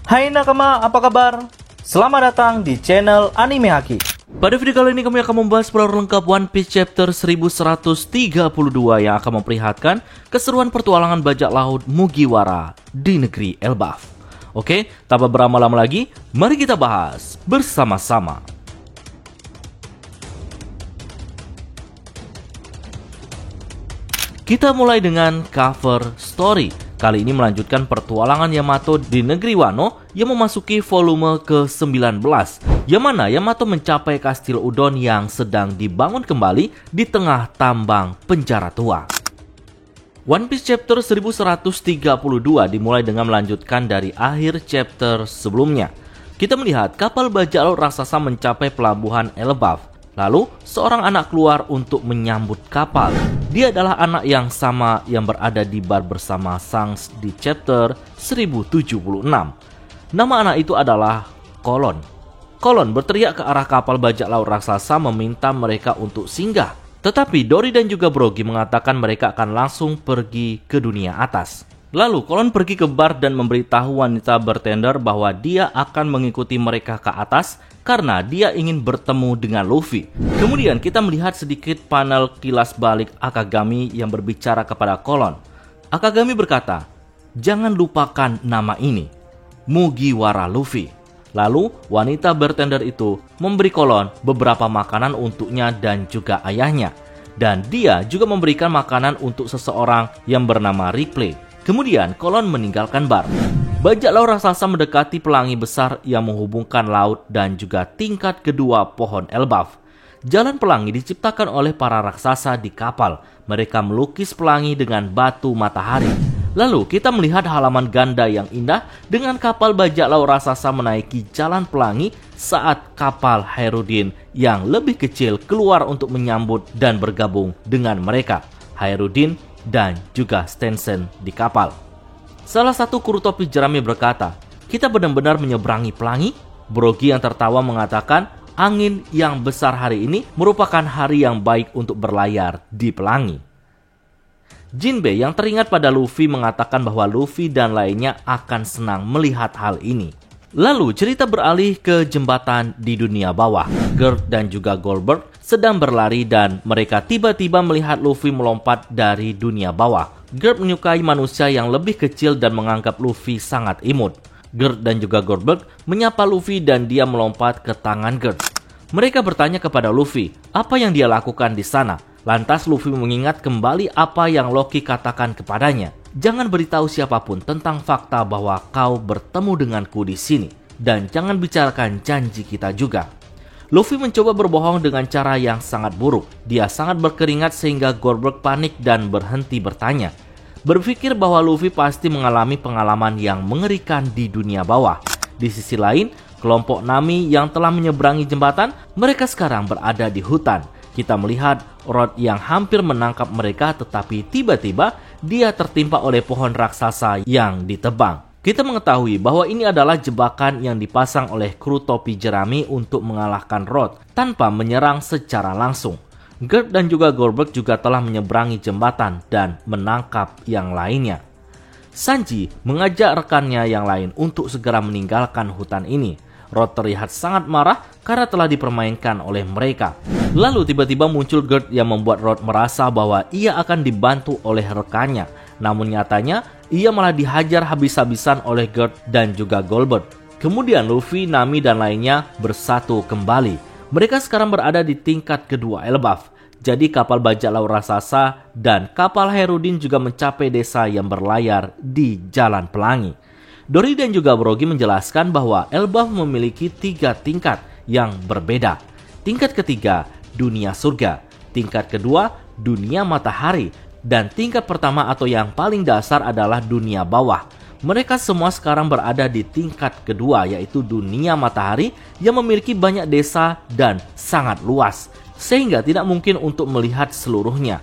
Hai nakama, apa kabar? Selamat datang di channel Anime Haki. Pada video kali ini kami akan membahas spoiler lengkap One Piece chapter 1132 yang akan memperlihatkan keseruan petualangan bajak laut Mugiwara di negeri Elbaf. Oke, tanpa berlama-lama lagi, mari kita bahas bersama-sama. Kita mulai dengan cover story. Kali ini melanjutkan pertualangan Yamato di negeri Wano yang memasuki volume ke-19, yang mana Yamato mencapai kastil Udon yang sedang dibangun kembali di tengah tambang penjara tua. One Piece chapter 1132 dimulai dengan melanjutkan dari akhir chapter sebelumnya. Kita melihat kapal bajak laut raksasa mencapai pelabuhan Elbaf. Lalu, seorang anak keluar untuk menyambut kapal. Dia adalah anak yang sama yang berada di bar bersama Shanks di chapter 1076. Nama anak itu adalah Kolon. Kolon berteriak ke arah kapal bajak laut raksasa meminta mereka untuk singgah. Tetapi Dory dan juga Brogy mengatakan mereka akan langsung pergi ke dunia atas. Lalu Kolon pergi ke bar dan memberitahu wanita bartender bahwa dia akan mengikuti mereka ke atas karena dia ingin bertemu dengan Luffy. Kemudian kita melihat sedikit panel kilas balik Akagami yang berbicara kepada Kolon. Akagami berkata, "Jangan lupakan nama ini, Mugiwara Luffy." Lalu wanita bartender itu memberi Kolon beberapa makanan untuknya dan juga ayahnya. Dan dia juga memberikan makanan untuk seseorang yang bernama Ripley. Kemudian Kolon meninggalkan bar. Bajak laut raksasa mendekati pelangi besar yang menghubungkan laut dan juga tingkat kedua pohon Elbaf. Jalan pelangi diciptakan oleh para raksasa di kapal. Mereka melukis pelangi dengan batu matahari. Lalu kita melihat halaman ganda yang indah dengan kapal bajak laut raksasa menaiki jalan pelangi saat kapal Hairudin yang lebih kecil keluar untuk menyambut dan bergabung dengan mereka. Hairudin dan juga Stensen di kapal. Salah satu kru topi jerami berkata, "Kita benar-benar menyeberangi pelangi?" Brogy yang tertawa mengatakan, "Angin yang besar hari ini merupakan hari yang baik untuk berlayar di pelangi." Jinbei yang teringat pada Luffy mengatakan bahwa Luffy dan lainnya akan senang melihat hal ini. Lalu cerita beralih ke jembatan di dunia bawah. Gerd dan juga Goldberg sedang berlari dan mereka tiba-tiba melihat Luffy melompat dari dunia bawah. Gerd menyukai manusia yang lebih kecil dan menganggap Luffy sangat imut. Gerd dan juga Goldberg menyapa Luffy dan dia melompat ke tangan Gerd. Mereka bertanya kepada Luffy apa yang dia lakukan di sana. Lantas Luffy mengingat kembali apa yang Loki katakan kepadanya. "Jangan beritahu siapapun tentang fakta bahwa kau bertemu denganku di sini. Dan jangan bicarakan janji kita juga." Luffy mencoba berbohong dengan cara yang sangat buruk. Dia sangat berkeringat sehingga Goldberg panik dan berhenti bertanya. Berpikir bahwa Luffy pasti mengalami pengalaman yang mengerikan di dunia bawah. Di sisi lain, kelompok Nami yang telah menyeberangi jembatan, mereka sekarang berada di hutan. Kita melihat Rod yang hampir menangkap mereka tetapi tiba-tiba dia tertimpa oleh pohon raksasa yang ditebang. Kita mengetahui bahwa ini adalah jebakan yang dipasang oleh kru topi jerami untuk mengalahkan Rod tanpa menyerang secara langsung. Gerd dan juga Goldberg juga telah menyeberangi jembatan dan menangkap yang lainnya. Sanji mengajak rekannya yang lain untuk segera meninggalkan hutan ini. Rod terlihat sangat marah karena telah dipermainkan oleh mereka. Lalu tiba-tiba muncul Gerd yang membuat Rod merasa bahwa ia akan dibantu oleh rekannya. Namun nyatanya ia malah dihajar habis-habisan oleh Gerd dan juga Goldberg. Kemudian Luffy, Nami dan lainnya bersatu kembali. Mereka sekarang berada di tingkat kedua Elbaf. Jadi kapal bajak laut raksasa dan kapal Hairudin juga mencapai desa yang berlayar di Jalan Pelangi. Dory dan juga Brogy menjelaskan bahwa Elbaf memiliki 3 tingkat yang berbeda. Tingkat ketiga, dunia surga. Tingkat kedua, dunia matahari. Dan tingkat pertama atau yang paling dasar adalah dunia bawah. Mereka semua sekarang berada di tingkat kedua, yaitu dunia matahari yang memiliki banyak desa dan sangat luas, sehingga tidak mungkin untuk melihat seluruhnya.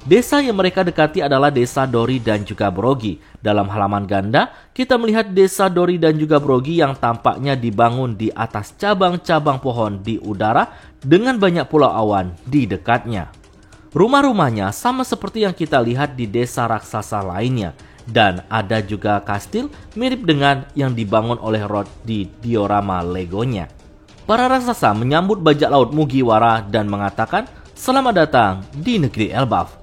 Desa yang mereka dekati adalah desa Dory dan juga Brogy. Dalam halaman ganda, kita melihat desa Dory dan juga Brogy yang tampaknya dibangun di atas cabang-cabang pohon di udara dengan banyak pulau awan di dekatnya. Rumah-rumahnya sama seperti yang kita lihat di desa raksasa lainnya. Dan ada juga kastil mirip dengan yang dibangun oleh Rod di diorama Legonya. Para raksasa menyambut bajak laut Mugiwara dan mengatakan, "Selamat datang di negeri Elbaf."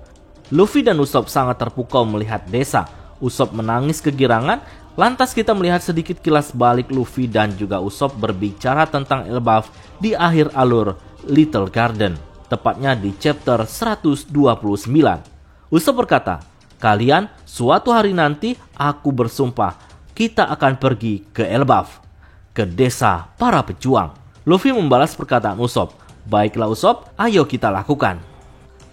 Luffy dan Usopp sangat terpukau melihat desa. Usopp menangis kegirangan. Lantas kita melihat sedikit kilas balik Luffy dan juga Usopp berbicara tentang Elbaf di akhir alur Little Garden, tepatnya di chapter 129. Usopp berkata, "Kalian, suatu hari nanti aku bersumpah kita akan pergi ke Elbaf, ke desa para pejuang." Luffy membalas perkataan Usopp, "Baiklah Usopp, ayo kita lakukan."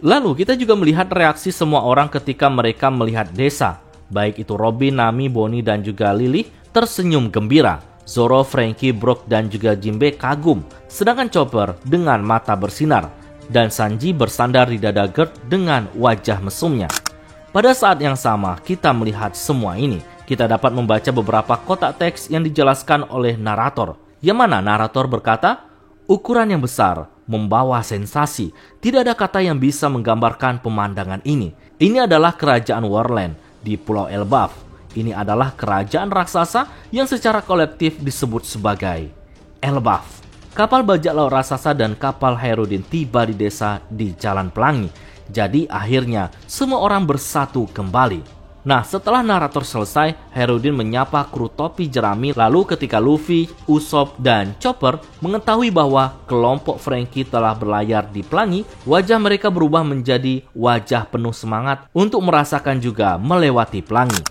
Lalu kita juga melihat reaksi semua orang ketika mereka melihat desa. Baik itu Robin, Nami, Bonnie, dan juga Lily tersenyum gembira. Zoro, Franky, Brook, dan juga Jinbe kagum. Sedangkan Chopper dengan mata bersinar. Dan Sanji bersandar di dada Gert dengan wajah mesumnya. Pada saat yang sama, kita melihat semua ini. Kita dapat membaca beberapa kotak teks yang dijelaskan oleh narator. Yang mana narator berkata, "Ukuran yang besar membawa sensasi. Tidak ada kata yang bisa menggambarkan pemandangan ini. Ini adalah kerajaan Warland di Pulau Elbaf. Ini adalah kerajaan raksasa yang secara kolektif disebut sebagai Elbaf." Kapal bajak laut raksasa dan kapal Herudin tiba di desa di Jalan Pelangi. Jadi akhirnya semua orang bersatu kembali. Nah, setelah narator selesai, Herudin menyapa kru topi jerami. Lalu ketika Luffy, Usopp, dan Chopper mengetahui bahwa kelompok Franky telah berlayar di Pelangi, wajah mereka berubah menjadi wajah penuh semangat untuk merasakan juga melewati Pelangi.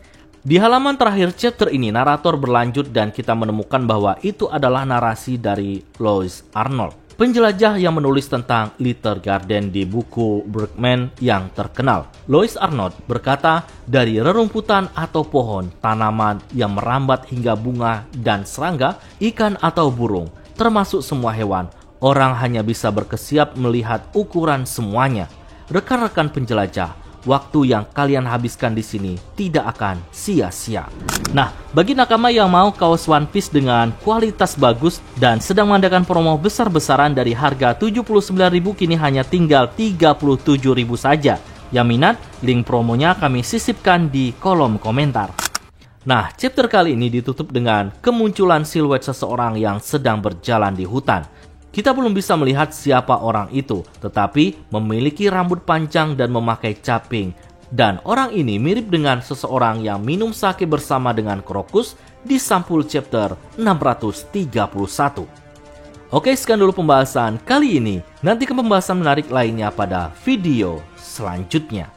Di halaman terakhir chapter ini, narator berlanjut dan kita menemukan bahwa itu adalah narasi dari Lois Arnold, penjelajah yang menulis tentang Little Garden di buku Bergman yang terkenal. Lois Arnold berkata, "Dari rerumputan atau pohon, tanaman yang merambat hingga bunga dan serangga, ikan atau burung, termasuk semua hewan, orang hanya bisa berkesiap melihat ukuran semuanya. Rekan-rekan penjelajah, waktu yang kalian habiskan di sini tidak akan sia-sia." Nah, bagi nakama yang mau kaos One Piece dengan kualitas bagus dan sedang mengadakan promo besar-besaran dari harga 79.000 kini hanya tinggal 37.000 saja. Yang minat, link promonya kami sisipkan di kolom komentar. Nah, chapter kali ini ditutup dengan kemunculan siluet seseorang yang sedang berjalan di hutan. Kita belum bisa melihat siapa orang itu, tetapi memiliki rambut panjang dan memakai caping. Dan orang ini mirip dengan seseorang yang minum sake bersama dengan Crocus di sampul chapter 631. Oke, sekian dulu pembahasan kali ini. Nantikan pembahasan menarik lainnya pada video selanjutnya.